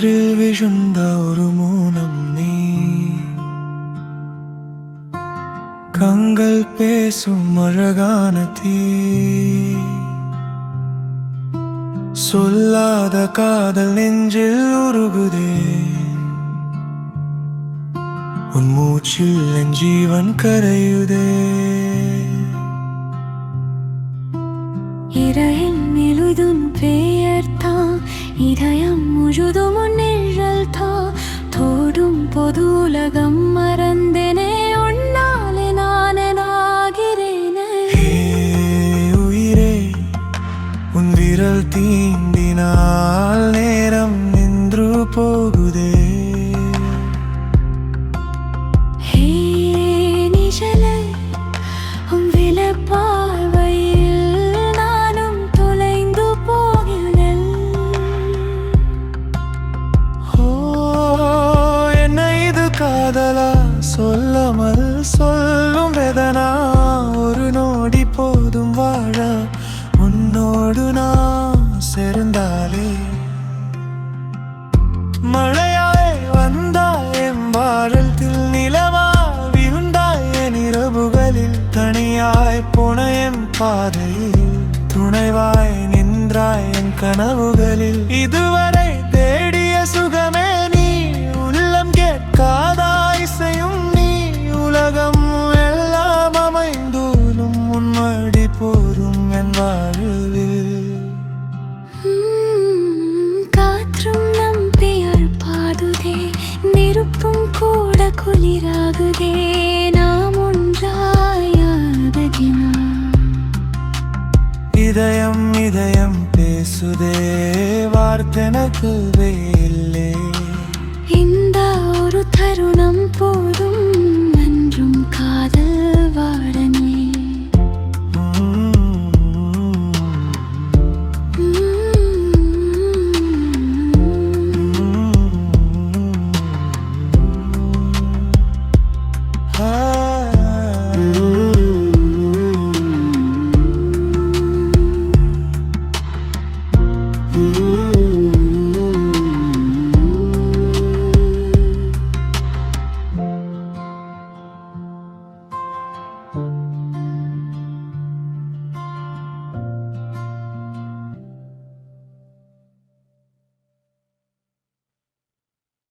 காற்றில் விழுந்த ஒரு மௌனம் நீ, கண்கள் பேசும் அழகான தீ, சொல்லாத காதல் நெஞ்சில் உருகுதே, உன் மூச்சில் என் ஜீவன் கரையுதே. இரயில் மெழுதும் பெயர்த்தா இதயம் முழுதும் நிழல் தா, தோடும் பொது உலகம் மறந்தேனே உன்னாலே நானாகிறேனே. உயிரே உன் விரல் தீண்டினால் நேரம் நின்று போகுதே. நிழலை உன் விழப்பார்வையில் நானும் தொலைந்து போகிறேன். என்ன இது காதலா, சொல்லாமல் சொல்லும் வேதனா, ஒரு நொடி போதும் வாழ உன்னோடு நான் சேர்ந்தாலே. மழையாய் வந்தாய் என் வாரத்தில், நிலவாய் உண்டாய் என் இரவுகளில், தனியாய் போன என் பாதையில் துணைவாய் நின்றாய் என் கனவுகளில். இதுவரை தேடிய சுகமே நீ, உள்ளம் கேட்காதா இசையும் நீ, உலகம் எல்லாம் அமைந்தூலும் உன்மடி போதும் என் வாழ்வில். காற்றும் நம் பெயர் பாடுதே, நெருப்பும் கூட குளிராகுதே, நாம் ஒன்றாயாவதினா. இதயம் இதயம் பேசுதே, வார்த்தெனக்கு வேலே. இந்த ஒரு தருணம் போதும் என்றும் காதல் வாட